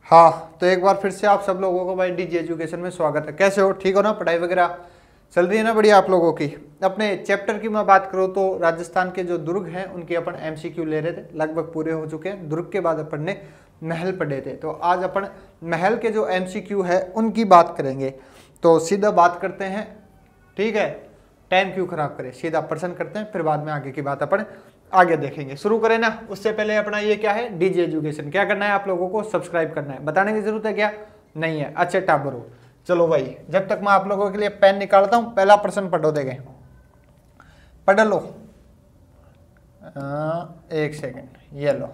हाँ, तो एक बार फिर से आप सब लोगों को भाई डीजी एजुकेशन में स्वागत है। कैसे हो? ठीक हो ना? पढ़ाई वगैरह चल रही है ना बढ़िया आप लोगों की? अपने चैप्टर की मैं बात करूँ तो राजस्थान के जो दुर्ग हैं उनके अपन एमसीक्यू ले रहे थे, लगभग पूरे हो चुके हैं। दुर्ग के बाद अपन ने महल पढ़े थे, तो आज अपन महल के जो एमसीक्यू है उनकी बात करेंगे। तो सीधा बात करते हैं, ठीक है? टाइम क्यों खराब करें, सीधा प्रश्न करते हैं, फिर बाद में आगे की बात अपन आगे देखेंगे। शुरू करें ना? उससे पहले अपना ये क्या है, डीजी एजुकेशन। क्या करना है आप लोगों को? सब्सक्राइब करना है। बताने की जरूरत है क्या? नहीं है। अच्छे टाबर हो। चलो भाई, जब तक मैं आप लोगों के लिए पेन निकालता हूं, पहला प्रश्न पढ़ो। देंगे, पढ़ लो। एक सेकेंड, ये लो।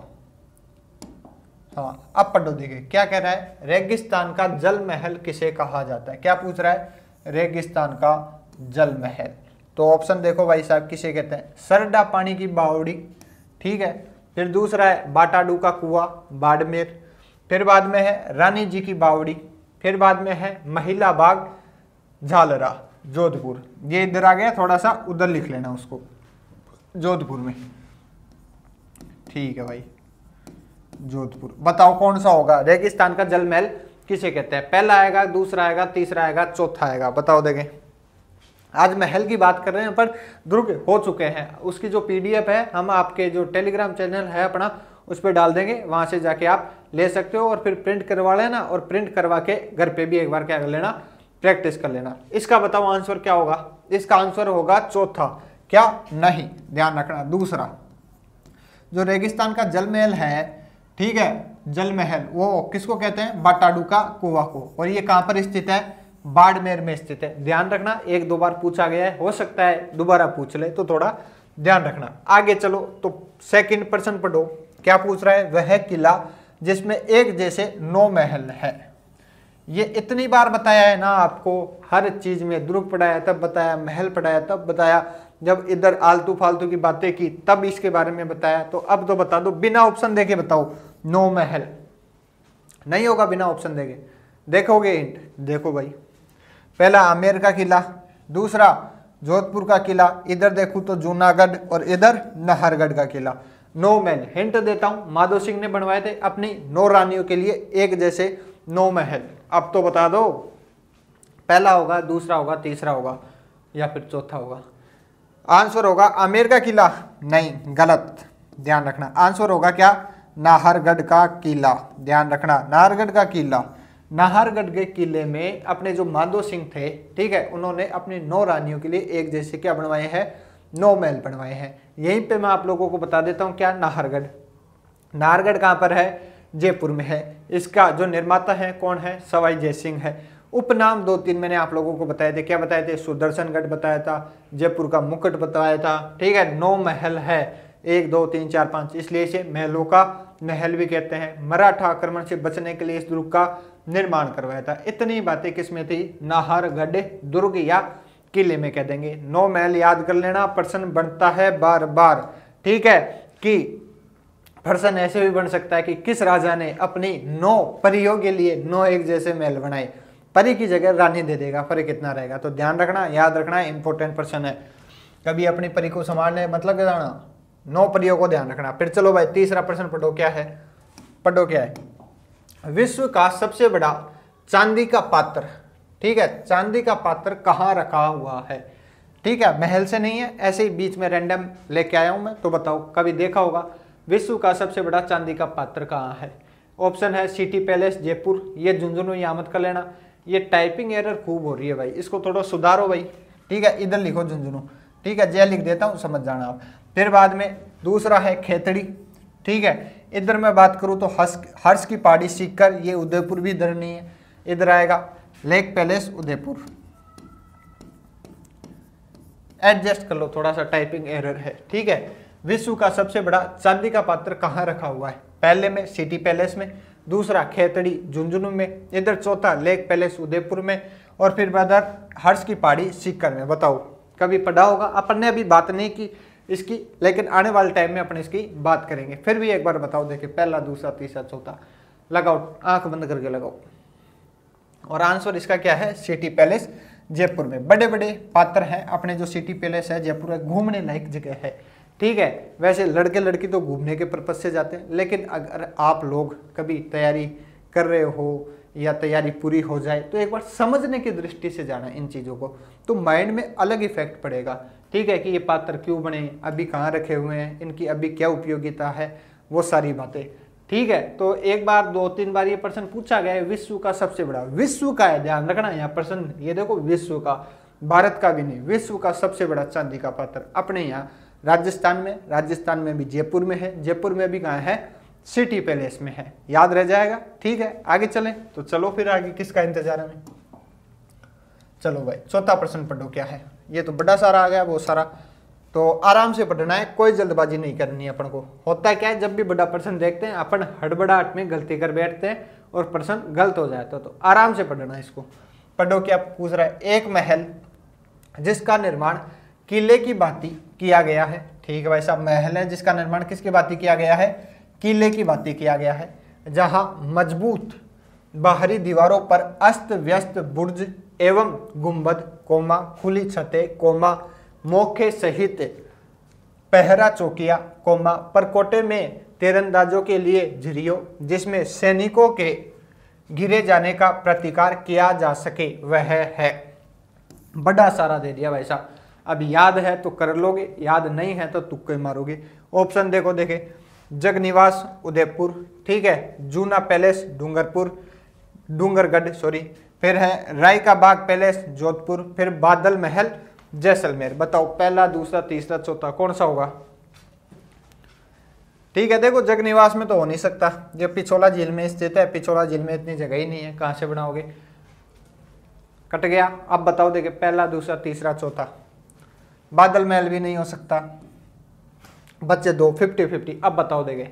हाँ, अब पढ़ो। देखिए क्या कह रहा है, रेगिस्तान का जल महल किसे कहा जाता है? क्या पूछ रहा है? रेगिस्तान का जल महल। तो ऑप्शन देखो भाई साहब, किसे कहते हैं? सरडा पानी की बावड़ी, ठीक है। फिर दूसरा है बाटाडू का कुआं, बाड़मेर। फिर बाद में है रानी जी की बावड़ी। फिर बाद में है महिला बाग, झालरा, जोधपुर। ये इधर आ गया, थोड़ा सा उधर लिख लेना उसको, जोधपुर में। ठीक है भाई, जोधपुर। बताओ कौन सा होगा? रेगिस्तान का जल महल किसे कहते हैं? पहला आएगा, दूसरा आएगा, तीसरा आएगा, चौथा आएगा। बताओ देखें। आज महल की बात कर रहे हैं, पर दुर्ग हो चुके हैं। उसकी जो पीडीएफ है हम आपके जो टेलीग्राम चैनल है अपना, उस पर डाल देंगे। वहां से जाके आप ले सकते हो और फिर प्रिंट करवा लेना, और प्रिंट करवा के घर पे भी एक बार क्या कर लेना, प्रैक्टिस कर लेना। इसका बताओ आंसर क्या होगा? इसका आंसर होगा चौथा। क्या? नहीं, ध्यान रखना। दूसरा जो रेगिस्तान का जल महल है, ठीक है, जल महल, वो किसको कहते हैं? बाटाडू का कुआं को। और ये कहां पर स्थित है? बाड़मेर में स्थित है। ध्यान रखना, एक दो बार पूछा गया है, हो सकता है दोबारा पूछ ले, तो थोड़ा ध्यान रखना। आगे चलो, तो सेकंड प्रश्न पढ़ो। क्या पूछ रहा है? वह किला जिसमें एक जैसे 9 महल है। ये इतनी बार बताया है ना आपको, हर चीज में। दुर्ग पढ़ाया तब बताया, महल पढ़ाया तब बताया, जब इधर आलतू फालतू की बातें की तब इसके बारे में बताया। तो अब तो बता दो, बिना ऑप्शन देके बताओ। 9 महल नहीं होगा बिना ऑप्शन देके। देखोगे हिंट? देखो भाई, पहला आमेर का किला, दूसरा जोधपुर का किला, इधर देखो तो जूनागढ़, और इधर नाहरगढ़ का किला। 9 महल। हिंट देता हूं, माधो सिंह ने बनवाए थे अपनी 9 रानियों के लिए एक जैसे 9 महल। अब तो बता दो, पहला होगा, दूसरा होगा, तीसरा होगा, या फिर चौथा होगा? आंसर होगा आमेर का किला। नहीं, गलत। ध्यान रखना, आंसर होगा क्या? नाहरगढ़ का किला। ध्यान रखना, नाहरगढ़ का किला। नाहरगढ़ के किले में अपने जो माधो सिंह थे, ठीक है, उन्होंने अपनी 9 रानियों के लिए एक जैसे क्या बनवाए हैं? 9 महल बनवाए हैं। यहीं पे मैं आप लोगों को बता देता हूं, क्या? नाहरगढ़। नाहरगढ़ कहां पर है? जयपुर में है। इसका जो निर्माता है कौन है? सवाई जय सिंह है। उपनाम 2-3 मैंने आप लोगों को बताए थे। क्या बताए थे? सुदर्शनगढ़ बताया था, जयपुर का मुकुट बताया था, ठीक है। 9 महल है, 1 2 3 4 5, इसलिए इसे महलों का महल भी कहते हैं। मराठा आक्रमण से बचने के लिए इस दुर्ग का निर्माण करवाया था। इतनी बातें किसमें थी? नाहरगढ़ दुर्ग या किले में कह देंगे। 9 महल याद कर लेना, प्रश्न बनता है बार बार, ठीक है। कि प्रश्न ऐसे भी बन सकता है कि किस राजा ने अपनी 9 परियों के लिए 9 एक जैसे महल बनाए? परी की जगह रानी दे देगा, फर्क कितना रहेगा? तो ध्यान रखना, याद रखना, इंपॉर्टेंट प्रश्न है। कभी अपनी परी को संभालने मतलब क्या जाना, 9 परियों को ध्यान रखना। फिर चलो भाई, तीसरा प्रश्न पढ़ो। क्या है? पढ़ो क्या है? विश्व का सबसे बड़ा चांदी का पात्र, ठीक है, चांदी का पात्र कहाँ रखा हुआ है? ठीक है, महल से नहीं है, ऐसे ही बीच में रैंडम लेके आया हूं मैं। तो बताओ, कभी देखा होगा विश्व का सबसे बड़ा चांदी का पात्र कहाँ है? ऑप्शन है सिटी पैलेस जयपुर, ये झुंझुनू यहाँ मत कर लेना, ये टाइपिंग एरर खूब हो रही है भाई, इसको थोड़ा सुधारो भाई, ठीक है। इधर लिखो झुंझुनू, ठीक है, जय लिख देता हूँ, समझ जाना आप। फिर बाद में दूसरा है खेतड़ी, ठीक है। इधर मैं बात करूं तो हर्ष की पहाड़ी सीकर, ये उदयपुर भी इधर नहीं है। इधर आएगा लेक पैलेस उदयपुर। एडजस्ट कर लो, थोड़ा सा टाइपिंग एरर है, ठीक है। विश्व का सबसे बड़ा चांदी का पात्र कहाँ रखा हुआ है? पहले में सिटी पैलेस में, दूसरा खेतड़ी झुंझुनू में, इधर चौथा लेक पैलेस उदयपुर में, और फिर बाद हर्ष की पहाड़ी सीकर में। बताओ, कभी पढ़ा होगा? अपन ने अभी बात नहीं की इसकी, लेकिन आने वाले टाइम में अपन इसकी बात करेंगे। फिर भी एक बार बताओ, देखिए पहला, दूसरा, तीसरा, चौथा, लगाओ, आंख बंद करके लगाओ। और आंसर इसका क्या है? सिटी पैलेस जयपुर में। बड़े बड़े पात्र हैं अपने, जो सिटी पैलेस है जयपुर में, घूमने लायक जगह है, ठीक है। वैसे लड़के लड़की तो घूमने के पर्पज से जाते हैं, लेकिन अगर आप लोग कभी तैयारी कर रहे हो या तैयारी पूरी हो जाए तो एक बार समझने की दृष्टि से जाना इन चीज़ों को, तो माइंड में अलग इफेक्ट पड़ेगा। ठीक है, कि ये पात्र क्यों बने, अभी कहाँ रखे हुए हैं, इनकी अभी क्या उपयोगिता है, वो सारी बातें। ठीक है, तो एक बार 2-3 बार ये प्रश्न पूछा गया है, विश्व का सबसे बड़ा, विश्व का है, ध्यान रखना यहाँ प्रश्न, ये देखो विश्व का, भारत का भी नहीं, विश्व का सबसे बड़ा चांदी का पात्र अपने यहाँ राजस्थान में भी जयपुर में है, जयपुर में भी कहाँ है, सिटी पैलेस में है, याद रह जाएगा। ठीक है, आगे चलें, तो चलो फिर आगे किसका इंतजार है। चलो भाई चौथा प्रश्न पढ़ो क्या है, ये तो बड़ा सारा आ गया, बहुत सारा, तो आराम से पढ़ना है, कोई जल्दबाजी नहीं करनी है अपन को। होता क्या है, जब भी बड़ा प्रश्न देखते हैं अपन हड़बड़ाहट में गलती कर बैठते हैं और प्रश्न गलत हो जाता है, तो आराम से पढ़ना है इसको। पढ़ो क्या पूछ रहा है, एक महल जिसका निर्माण किले की भांति किया गया है। ठीक है भाई साहब, महल है जिसका निर्माण किसकी भांति किया गया है, किले की भांति किया गया है, जहां मजबूत बाहरी दीवारों पर अस्त व्यस्त बुर्ज एवं गुंबद कोमा खुली छतें कोमा मोखे सहित पहरा चौकिया कोमा परकोटे में तीरंदाजों के लिए झिरियों जिसमें सैनिकों के गिरे जाने का प्रतिकार किया जा सके वह है। बड़ा सारा दे दिया भाई साहब, अब याद है तो कर लोगे, याद नहीं है तो तुक्के मारोगे। ऑप्शन देखो, देखे जगनिवास उदयपुर, ठीक है, जूना पैलेस डूंगरगढ़ सॉरी, फिर है राय का बाग पैलेस जोधपुर, फिर बादल महल जैसलमेर। बताओ पहला, दूसरा, तीसरा, चौथा कौन सा होगा। ठीक है, देखो जगनिवास में तो हो नहीं सकता, ये पिछोला झील में स्थित है, पिछोला झील में इतनी जगह ही नहीं है, कहां से बनाओगे, कट गया। अब बताओ, देखे पहला, दूसरा, तीसरा, चौथा। बादल महल भी नहीं हो सकता, बच्चे 2, 50-50। अब बताओ देखे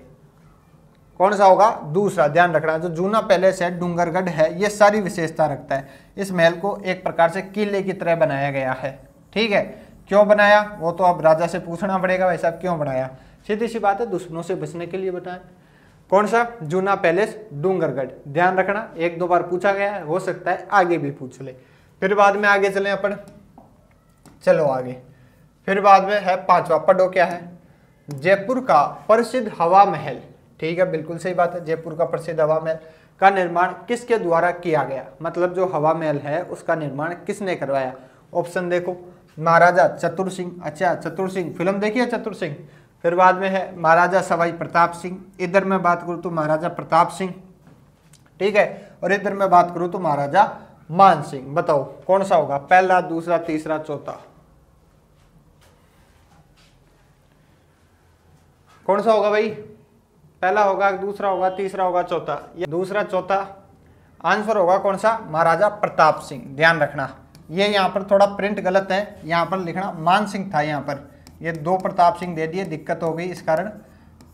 कौन सा होगा, दूसरा। ध्यान रखना, जो जूना पैलेस है डूंगरगढ़ है, ये सारी विशेषता रखता है। इस महल को एक प्रकार से किले की तरह बनाया गया है। ठीक है, क्यों बनाया वो तो अब राजा से पूछना पड़ेगा, वैसा क्यों बनाया, सीधी सी बात है, दुश्मनों से बचने के लिए बताया। कौन सा, जूना पैलेस डूंगरगढ़। ध्यान रखना, 1-2 बार पूछा गया है, हो सकता है आगे भी पूछ ले। फिर बाद में आगे चले अपन, चलो आगे। फिर बाद में है 5वां, पढ़ो क्या है, जयपुर का प्रसिद्ध हवा महल। ठीक है, बिल्कुल सही बात है, जयपुर का प्रसिद्ध हवा महल का निर्माण किसके द्वारा किया गया, मतलब जो हवा महल है उसका निर्माण किसने करवाया। ऑप्शन देखो, महाराजा चतुर सिंह, अच्छा चतुर सिंह, फिल्म देखी है चतुर सिंह। फिर बाद में है महाराजा सवाई प्रताप सिंह, इधर मैं बात करूँ तो महाराजा प्रताप सिंह, ठीक है, और इधर मैं बात करूँ तो महाराजा मान सिंह। बताओ कौन सा होगा, पहला, दूसरा, तीसरा, चौथा, कौन सा होगा भाई, पहला होगा, दूसरा होगा, तीसरा होगा, चौथा, या दूसरा, चौथा। आंसर होगा कौन सा, महाराजा प्रताप सिंह। ध्यान रखना, ये यहाँ पर थोड़ा प्रिंट गलत है, यहाँ पर लिखना मान सिंह था, यहाँ पर ये 2 प्रताप सिंह दे दिए, दिक्कत हो गई इस कारण।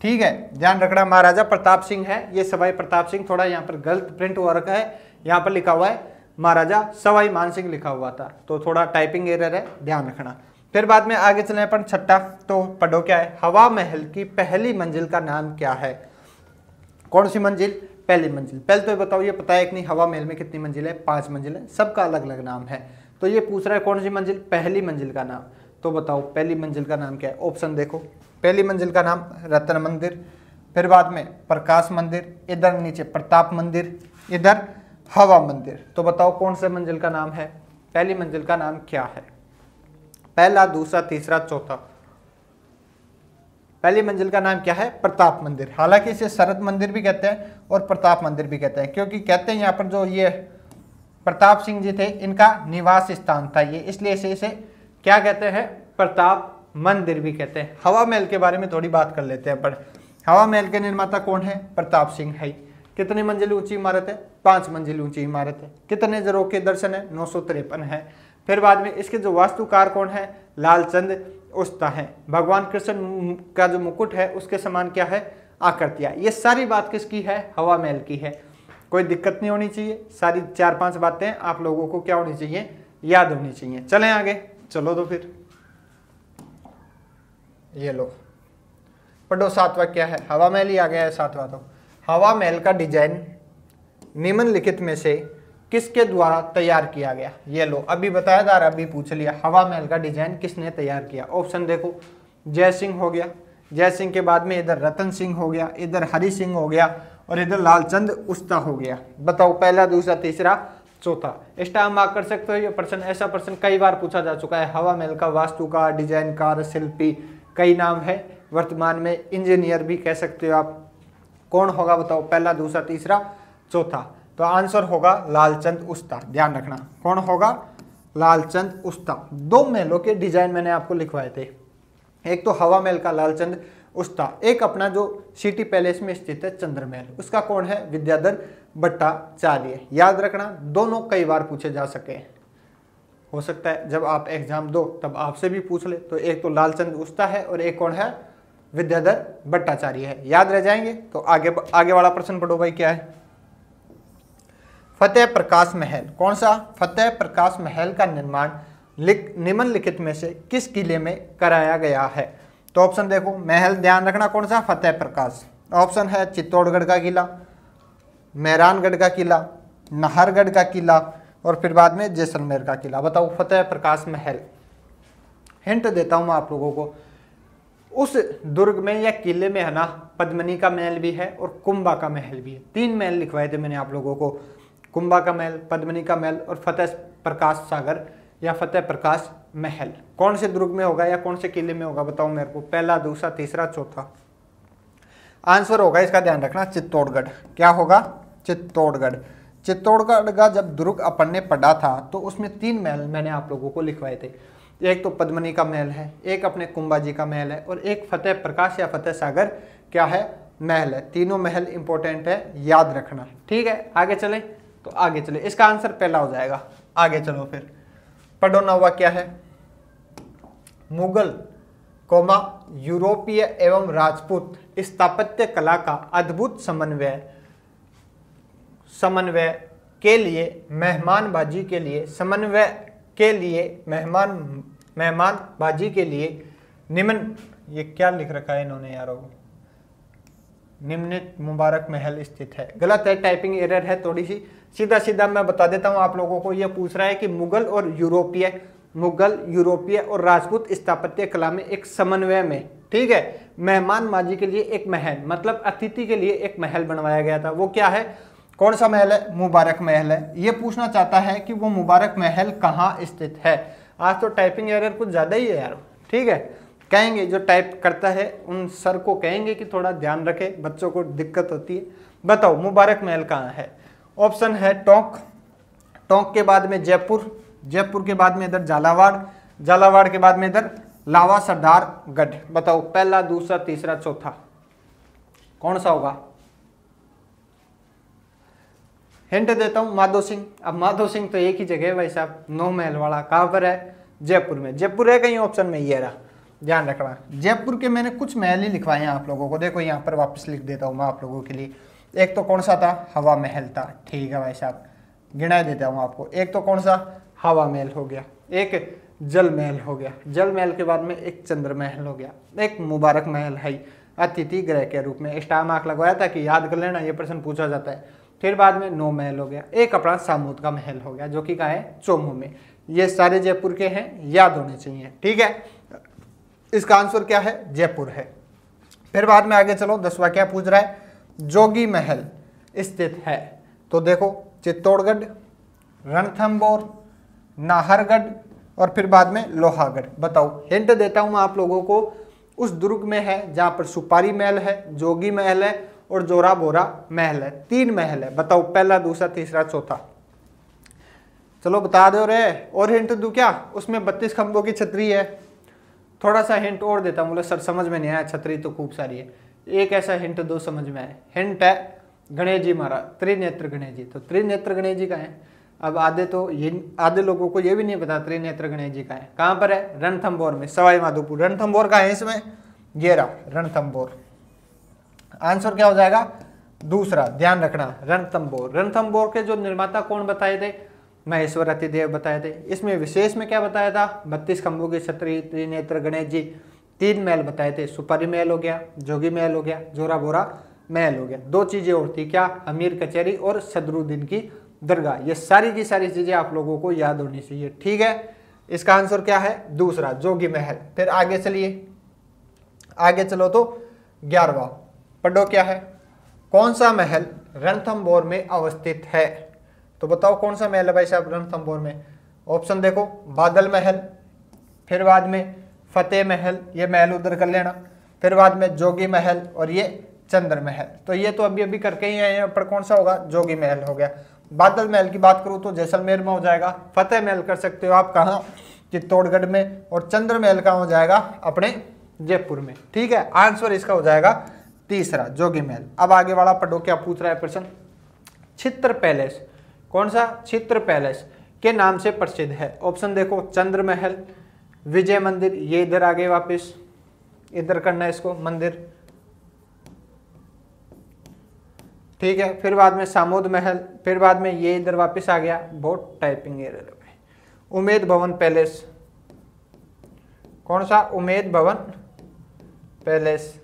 ठीक है, ध्यान रखना, महाराजा प्रताप सिंह है, ये सवाई प्रताप सिंह, थोड़ा यहाँ पर गलत प्रिंट हुआ रखा है, यहाँ पर लिखा हुआ है महाराजा सवाई मान सिंह लिखा हुआ था, तो थोड़ा टाइपिंग एरर है, ध्यान रखना। फिर बाद में आगे चले अपन 6, तो पढ़ो क्या है, हवा महल की पहली मंजिल का नाम क्या है। कौन सी मंजिल, पहली मंजिल। पहले तो बताओ, ये पता है कि नहीं हवा महल में कितनी मंजिल है, 5 मंजिल है, सबका अलग अलग नाम है। तो ये पूछ रहा है कौन सी मंजिल, पहली मंजिल का नाम। तो बताओ पहली मंजिल का नाम क्या है। ऑप्शन देखो, पहली मंजिल का नाम रत्न मंदिर, फिर बाद में प्रकाश मंदिर, इधर नीचे प्रताप मंदिर, इधर हवा मंदिर। तो बताओ कौन से मंजिल का नाम है, पहली मंजिल का नाम क्या है, पहला, दूसरा, तीसरा, चौथा। पहली मंजिल का नाम क्या है, प्रताप मंदिर। हालांकि इसे शरद मंदिर भी कहते हैं और प्रताप मंदिर भी कहते हैं, क्योंकि कहते हैं यहाँ पर जो ये प्रताप सिंह जी थे इनका निवास स्थान था ये, इसलिए इसे क्या कहते हैं, प्रताप मंदिर भी कहते हैं। हवा महल के बारे में थोड़ी बात कर लेते हैं। पर हवा महल के निर्माता कौन है, प्रताप सिंह है। कितनी मंजिल ऊंची इमारत है, 5 मंजिल ऊंची इमारत है। कितने जरों के दर्शन है, 953 है। फिर बाद में इसके जो वास्तुकार कौन है, लालचंद उस्ता है। भगवान कृष्ण का जो मुकुट है उसके समान क्या है, आकृतियां। ये सारी बात किसकी है, हवा महल की है। कोई दिक्कत नहीं होनी चाहिए, सारी 4-5 बातें आप लोगों को क्या होनी चाहिए, याद होनी चाहिए। चलें आगे, चलो तो फिर ये लो पढ़ो। 7वां क्या है, हवा महल ही आ गया है 7वां। तो हवा महल का डिजाइन निम्नलिखित में से किसके द्वारा तैयार किया गया। ये लो, अभी बताया था, अभी पूछ लिया, हवा महल का डिजाइन किसने तैयार किया। ऑप्शन देखो, जय सिंह हो गया, जय सिंह के बाद में इधर रतन सिंह हो गया, इधर हरि सिंह हो गया, और इधर लालचंद उस्ता हो गया। बताओ पहला, दूसरा, तीसरा, चौथा। इस टाइम मार्क कर सकते हो। ये प्रश्न, ऐसा प्रश्न कई बार पूछा जा चुका है। हवा महल का वास्तुकार, डिजाइनकार, शिल्पी, कई नाम है। वर्तमान में इंजीनियर भी कह सकते हो आप। कौन होगा बताओ, पहला, दूसरा, तीसरा, चौथा? तो आंसर होगा लालचंद उस्ता। ध्यान रखना कौन होगा, लालचंद उस्ता। दो महलों के डिजाइन मैंने आपको लिखवाए थे, एक तो हवा महल का लालचंद उस्ता, एक अपना जो सिटी पैलेस में स्थित है चंद्र महल, उसका कौन है, विद्याधर भट्टाचार्य। याद रखना दोनों कई बार पूछे जा सके, हो सकता है जब आप एग्जाम दो तब आपसे भी पूछ ले। तो एक तो लालचंद उस्ता है और एक कौन है, विद्याधर भट्टाचार्य है। याद रह जाएंगे। तो आगे वाला प्रश्न पढ़ो भाई, क्या है, फतेह प्रकाश महल। कौन सा, फतेह प्रकाश महल का निर्माण निम्नलिखित में से किस किले में कराया गया है? तो ऑप्शन देखो, महल ध्यान रखना कौन सा, फतेह प्रकाश। ऑप्शन है चित्तौड़गढ़ का किला, मेहरानगढ़ का किला, नाहरगढ़ का किला और फिर बाद में जैसलमेर का किला। बताओ फतेह प्रकाश महल। हिंट देता हूं मैं आप लोगों को, उस दुर्ग में या किले में है ना, पद्मिनी का महल भी है और कुंभा का महल भी है। 3 महल लिखवाए थे मैंने आप लोगों को, कुंभा का महल, पद्मिनी का महल और फतेह प्रकाश सागर या फतेह प्रकाश महल। कौन से दुर्ग में होगा या कौन से किले में होगा बताओ मेरे को, पहला, दूसरा, तीसरा, चौथा? आंसर होगा इसका, ध्यान रखना, चित्तौड़गढ़। क्या होगा, चित्तौड़गढ़। चित्तौड़गढ़ का जब दुर्ग अपन ने पढ़ा था तो उसमें 3 महल मैंने आप लोगों को लिखवाए थे। एक तो पद्मिनी का महल है, एक अपने कुंभा जी का महल है और एक फतेह प्रकाश या फतेह सागर क्या है, महल है। तीनों महल इंपॉर्टेंट है, याद रखना। ठीक है, आगे चले। तो आगे चले, इसका आंसर पहला हो जाएगा। आगे चलो फिर पढ़ो, नौवा क्या है, मुगल कोमा यूरोपीय एवं राजपूत स्थापत्य कला का अद्भुत समन्वय के लिए मेहमानबाजी के लिए निम्न, ये क्या लिख रखा है इन्होंने यारों, निम्नलिखित मुबारक महल स्थित है। गलत है, टाइपिंग एरर है थोड़ी सी। सीधा सीधा मैं बता देता हूं आप लोगों को। ये पूछ रहा है कि मुगल यूरोपीय और राजपूत स्थापत्य कला में एक समन्वय में, ठीक है, मेहमानबाजी के लिए एक महल, मतलब अतिथि के लिए एक महल बनवाया गया था। वो क्या है, कौन सा महल है, मुबारक महल है। ये पूछना चाहता है कि वो मुबारक महल कहाँ स्थित है। आज तो टाइपिंग एरर कुछ ज्यादा ही है यार। ठीक है, कहेंगे जो टाइप करता है उन सर को कहेंगे कि थोड़ा ध्यान रखे, बच्चों को दिक्कत होती है। बताओ मुबारक महल कहाँ है। ऑप्शन है टोंक, टोंक के बाद में जयपुर, जयपुर के बाद में इधर झालावाड़, झालावाड़ के बाद में इधर लावा सरदारगढ़। बताओ पहला, दूसरा, तीसरा, चौथा कौन सा होगा। हिंट देता हूं, माधो सिंह। अब माधो सिंह तो एक ही जगह है भाई साहब, 9 महल वाला। कहां पर है, जयपुर में। जयपुर है कहीं ऑप्शन में, ये रहा, ध्यान रखना। जयपुर के मैंने कुछ महल ही लिखवाए हैं आप लोगों को। देखो यहाँ पर वापस लिख देता हूँ मैं आप लोगों के लिए। एक तो कौन सा था, हवा महल था। ठीक है भाई साहब, गिना देता हूँ आपको। एक तो कौन सा, हवा महल हो गया, एक जल महल हो गया, जल महल के बाद में एक चंद्र महल हो गया, एक मुबारक महल है अतिथि गृह के रूप में। स्टार मार्क लगवाया था कि याद कर लेना, ये प्रश्न पूछा जाता है। फिर बाद में 9 महल हो गया, एक अपना सामूद का महल हो गया जो कि कहाँ है, चोमू में। ये सारे जयपुर के हैं, याद होने चाहिए। ठीक है, इसका आंसर क्या है, जयपुर है। फिर बाद में आगे चलो, 10वां क्या पूछ रहा है, जोगी महल स्थित है। तो देखो चित्तौड़गढ़, रणथंबोर, नाहरगढ़ और फिर बाद में लोहागढ़। बताओ, हिंट देता हूं मैं आप लोगों को, उस दुर्ग में है जहां पर सुपारी महल है, जोगी महल है और जोरा बोरा महल है। 3 महल है। बताओ पहला, दूसरा, तीसरा, चौथा। चलो बता दो रे। और हिंट दूं क्या, उसमें 32 खंभों की छतरी है। थोड़ा सा हिंट और देता हूं, बोले सर समझ में नहीं आया, छतरी तो खूब सारी है। एक ऐसा हिंट दो समझ में आए। हिंट है गणेश जी महाराज, त्रिनेत्र गणेश जी। तो त्रिनेत्र गणेश जी का है। अब आधे लोगों को ये भी नहीं पता त्रिनेत्र गणेश जी का है। कहां पर है, रणथंबोर में, सवाई माधोपुर। रणथंबोर का है इसमें, ये रहा रणथंबोर। आंसर क्या हो जाएगा, दूसरा। ध्यान रखना, रणथंबोर। रणथंबोर के जो निर्माता कौन बताए थे, महेश्वर अतिदेव बताए थे। इसमें विशेष में क्या बताया था, 32 खंभों की छतरी, त्रिनेत्र गणेश जी, 3 महल बताए थे। सुपारी महल हो गया, जोगी महल हो गया, जोरा बोरा महल हो गया। 2 चीजें और थी, क्या, अमीर कचहरी और सदरुद्दीन की दरगाह। ये सारी की सारी चीजें आप लोगों को याद होनी चाहिए। ठीक है, इसका आंसर क्या है, दूसरा, जोगी महल। फिर आगे चलिए, आगे चलो तो 11वां पढ़ो क्या है, कौन सा महल रणथंभौर में अवस्थित है? तो बताओ कौन सा महल है भाई साहब रणथंभौर में? ऑप्शन देखो, बादल महल, फिर बाद में फतेह महल, ये महल उधर कर लेना, फिर बाद में जोगी महल और ये चंद्र महल। तो ये तो अभी अभी करके ही आए हैं, पर कौन सा होगा? जोगी महल हो गया। बादल महल की बात करूं तो जैसलमेर में हो जाएगा। फतेह महल कर सकते हो आप कहाँ? चित्तौड़गढ़ में। और चंद्र महल कहाँ हो जाएगा? अपने जयपुर में। ठीक है, आंसर इसका हो जाएगा तीसरा, जोगी महल। अब आगे वाला पढ़ो क्या पूछ रहा है प्रश्न। चित्र पैलेस, कौन सा? चित्र पैलेस के नाम से प्रसिद्ध है। ऑप्शन देखो, चंद्र महल, विजय मंदिर, ये इधर आ गए वापिस, इधर करना है इसको मंदिर, ठीक है। फिर बाद में सामोद महल, फिर बाद में ये इधर वापस आ गया, बहुत टाइपिंग एरर है। उमेद भवन पैलेस, कौन सा? उमेद भवन पैलेस।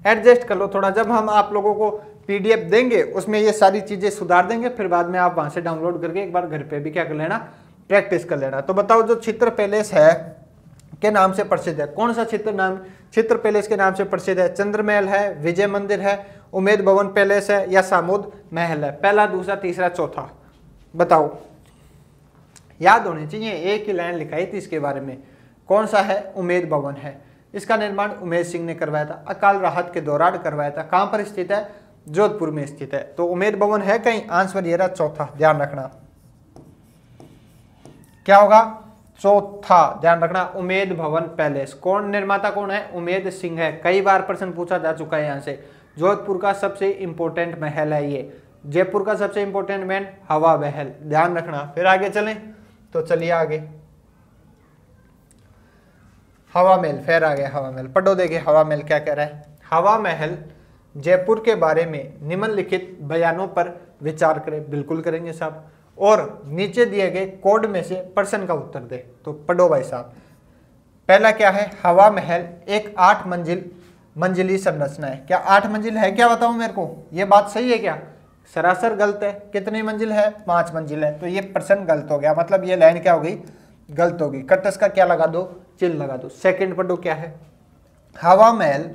एडजस्ट कर लो थोड़ा, जब हम आप लोगों को पीडीएफ देंगे उसमें ये सारी चीजें सुधार देंगे, फिर बाद में आप वहां से डाउनलोड करके एक बार घर पे भी क्या कर लेना? प्रैक्टिस कर लेना। तो बताओ जो चित्र पैलेस है के नाम से प्रसिद्ध है, कौन सा चित्र पैलेस के नाम से प्रसिद्ध है? चंद्र महल है, विजय मंदिर है, उमेद भवन पैलेस है या सामोद महल है? पहला, दूसरा, तीसरा, चौथा, बताओ। याद होनी चाहिए, एक ही लाइन लिखाई थी इसके बारे में। कौन सा है? उमेद भवन है। इसका निर्माण उमेश सिंह ने करवाया था, अकाल राहत के दौरान करवाया था। कहां पर स्थित है? जोधपुर में स्थित है। तो उमेद भवन है कहीं? आंसर ये रहा चौथा, ध्यान रखना। क्या होगा? चौथा, ध्यान रखना, उमेद भवन पैलेस। कौन निर्माता कौन है? उमेद सिंह है। कई बार प्रश्न पूछा जा चुका है यहाँ से। जोधपुर का सबसे इंपॉर्टेंट महल है ये। जयपुर का सबसे इंपॉर्टेंट महल हवा महल, ध्यान रखना। फिर आगे चलें तो चलिए आगे, हवा महल, फिर आ गया हवा महल। पढ़ो देखिए हवा महल क्या कह रहा है। हवा महल जयपुर के बारे में निम्नलिखित बयानों पर विचार करें। बिल्कुल करेंगे साहब, और नीचे दिए गए कोड में से प्रश्न का उत्तर दे। तो पढ़ो भाई साहब। पहला क्या है? हवा महल एक 8 मंजिली संरचना है। क्या 8 मंजिल है? क्या बताऊं मेरे को, ये बात सही है क्या? सरासर गलत है। कितनी मंजिल है? 5 मंजिल है। तो ये प्रश्न गलत हो गया, मतलब ये लाइन क्या हो गई? गलत होगी। कटस का क्या लगा दो? चिन्ह लगा दो। सेकंड पढ़ो क्या है? हवा महल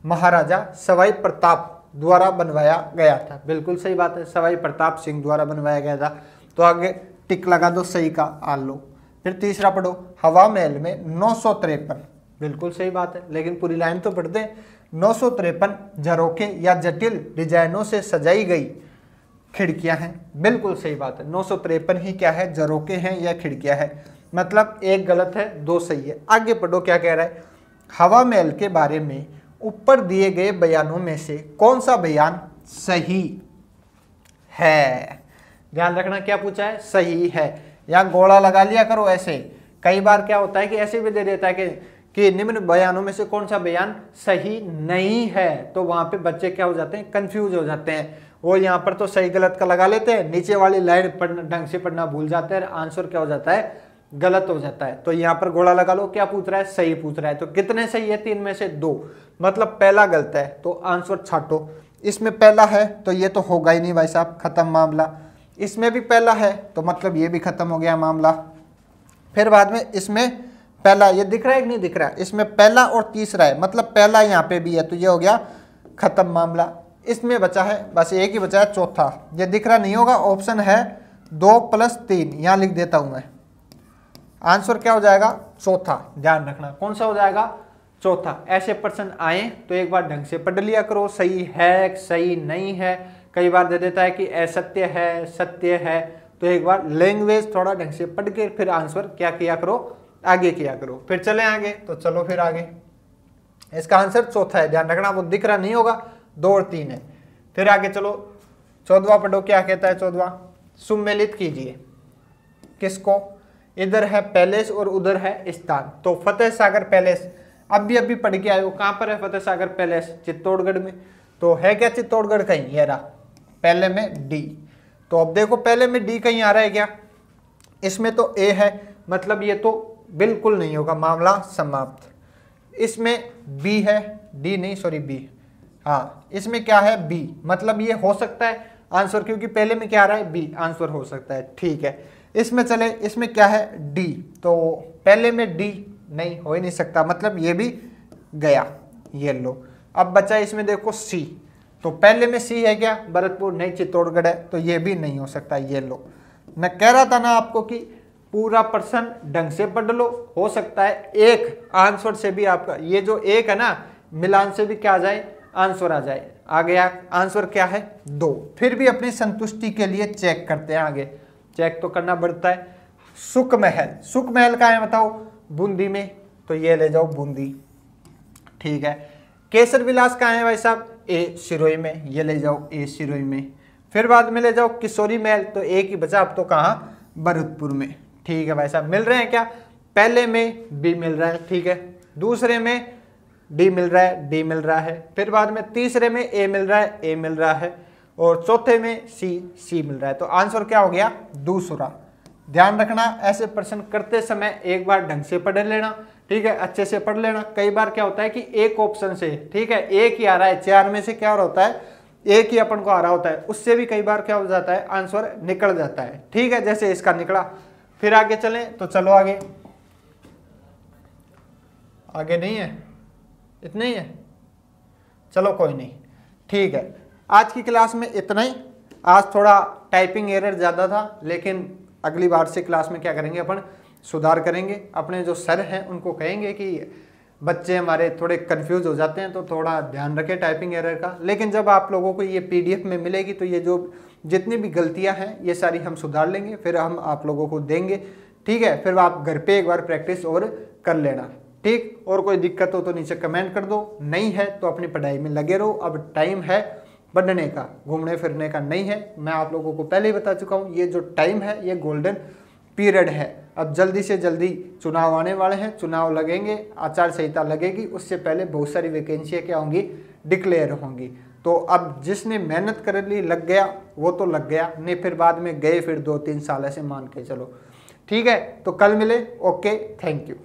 महाराजा सवाई प्रताप द्वारा बनवाया गया था। बिल्कुल सही बात है, सवाई प्रताप सिंह द्वारा बनवाया गया था। तो आगे टिक लगा दो, सही का आल लो। फिर तीसरा पढ़ो, हवा महल में 953, बिल्कुल सही बात है, लेकिन पूरी लाइन तो पढ़ दें। 953 झरोखे या जटिल डिजाइनों से सजाई गई खिड़कियां हैं। बिल्कुल सही बात है, 953 ही क्या है? झरोखे हैं या खिड़कियां हैं। मतलब एक गलत है, 2 सही है। आगे पढ़ो क्या कह रहा है। हवा महल के बारे में ऊपर दिए गए बयानों में से कौन सा बयान सही है? ध्यान रखना, क्या पूछा है? सही है। या गोला लगा लिया करो ऐसे। कई बार क्या होता है कि ऐसे भी दे देता है कि निम्न बयानों में से कौन सा बयान सही नहीं है, तो वहां पे बच्चे क्या हो जाते हैं? कंफ्यूज हो जाते हैं। वो यहाँ पर तो सही गलत का लगा लेते हैं, नीचे वाली लाइन पढ़ना ढंग से पढ़ना भूल जाते हैं, आंसर क्या हो जाता है? गलत हो जाता है। तो यहाँ पर गोला लगा लो। क्या पूछ रहा है? सही पूछ रहा है। तो कितने सही है? 3 में से 2, मतलब पहला गलत है, तो आंसर छाटो। इसमें पहला है तो ये तो होगा ही नहीं भाई साहब, खत्म मामला। इसमें भी पहला है तो मतलब ये भी खत्म हो गया मामला। फिर बाद में इसमें पहला, ये दिख रहा है कि नहीं दिख रहा है? इसमें पहला और तीसरा है, मतलब पहला यहाँ पे भी है, तो ये हो गया खत्म मामला। इसमें बचा है बस एक ही बचा है, चौथा। ये दिख रहा नहीं होगा, ऑप्शन है 2 + 3, यहाँ लिख देता हूं मैं। आंसर क्या हो जाएगा? चौथा। ध्यान रखना, कौन सा हो जाएगा? चौथा। ऐसे प्रश्न आए तो एक बार ढंग से पढ़ लिया करो, सही है सही नहीं है। कई बार दे देता है कि असत्य है सत्य है, तो एक बार लैंग्वेज थोड़ा ढंग से पढ़ के फिर आंसर क्या किया करो? आगे किया करो। फिर चले आगे, तो चलो फिर आगे। इसका आंसर चौथा है, ध्यान रखना, वो दिख रहा नहीं होगा, 2 और 3 है। फिर आगे चलो, 14वां पढ़ो क्या कहता है। 14वां, सुमेलित कीजिए। किसको? इधर है पैलेस और उधर है स्थान। तो फतेह सागर पैलेस अभी पढ़ के आए हो। कहां पर है फतेह सागर पैलेस? चित्तौड़गढ़ में। तो है क्या चित्तौड़गढ़ कहीं? ये रहा, पहले में डी। तो अब देखो पहले में डी कहीं आ रहा है क्या? इसमें तो ए है, मतलब ये तो बिल्कुल नहीं होगा, मामला समाप्त। इसमें बी है, डी नहीं सॉरी बी, हाँ इसमें क्या है? बी, मतलब ये हो सकता है आंसर, क्योंकि पहले में क्या आ रहा है? बी, आंसर हो सकता है। ठीक है, इसमें चले, इसमें क्या है? डी। तो पहले में डी नहीं, हो ही नहीं सकता, मतलब ये भी गया। ये लो, अब बचा इसमें देखो सी। तो पहले में सी है क्या, भरतपुर, नहीं चित्तौड़गढ़ है, तो ये भी नहीं हो सकता। ये लो, मैं कह रहा था ना आपको कि पूरा प्रश्न ढंग से पढ़ लो, हो सकता है एक आंसर से भी आपका ये जो एक है ना मिलान से भी क्या आ जाए, आंसर आ जाए। आ गया आंसर क्या है 2। फिर भी अपनी संतुष्टि के लिए चेक करते हैं, आगे चेक तो करना पड़ता है। सुख महल, सुख महल का है बताओ, बूंदी में, तो ये ले जाओ बूंदी, ठीक है। केसर विलास कहाँ है भाई साहब, ए सिरोही में, ये ले जाओ ए सिरोही में। फिर बाद में ले जाओ किशोरी महल, तो एक ही बचा अब तो कहाँ, भरतपुर में, ठीक है भाई साहब। मिल रहे हैं क्या, पहले में बी मिल रहा है, ठीक है, दूसरे में डी मिल रहा है, डी मिल रहा है, फिर बाद में तीसरे में ए मिल रहा है, ए मिल रहा है, और चौथे में सी मिल रहा है। तो आंसर क्या हो गया, दूसरा। ध्यान रखना ऐसे प्रश्न करते समय एक बार ढंग से पढ़ लेना, ठीक है, अच्छे से पढ़ लेना। कई बार क्या होता है कि एक ऑप्शन से, ठीक है, एक ही आ रहा है, 4 में से क्या होता है, एक ही अपन को आ रहा होता है, उससे भी कई बार क्या हो जाता है, आंसर निकल जाता है, ठीक है, जैसे इसका निकला। फिर आगे चलें, तो चलो आगे, आगे नहीं है, इतना ही है, चलो कोई नहीं, ठीक है। आज की क्लास में इतना ही। आज थोड़ा टाइपिंग एरर ज़्यादा था, लेकिन अगली बार से क्लास में क्या करेंगे, अपन सुधार करेंगे। अपने जो सर हैं उनको कहेंगे कि बच्चे हमारे थोड़े कंफ्यूज हो जाते हैं, तो थोड़ा ध्यान रखें टाइपिंग एरर का। लेकिन जब आप लोगों को ये PDF में मिलेगी, तो ये जो जितनी भी गलतियां हैं ये सारी हम सुधार लेंगे, फिर हम आप लोगों को देंगे, ठीक है। फिर आप घर पे एक बार प्रैक्टिस और कर लेना, ठीक। और कोई दिक्कत हो तो नीचे कमेंट कर दो, नहीं है तो अपनी पढ़ाई में लगे रहो। अब टाइम है पढ़ने का, घूमने फिरने का नहीं है। मैं आप लोगों को पहले ही बता चुका हूँ, ये जो टाइम है ये गोल्डन पीरियड है। अब जल्दी से जल्दी चुनाव आने वाले हैं, चुनाव लगेंगे, आचार संहिता लगेगी, उससे पहले बहुत सारी वैकेंसियाँ क्या होंगी, डिक्लेयर होंगी। तो अब जिसने मेहनत कर ली, लग गया, वो तो लग गया, नहीं फिर बाद में गए फिर 2-3 साल ऐसे मान के चलो, ठीक है। तो कल मिले, ओके, थैंक यू।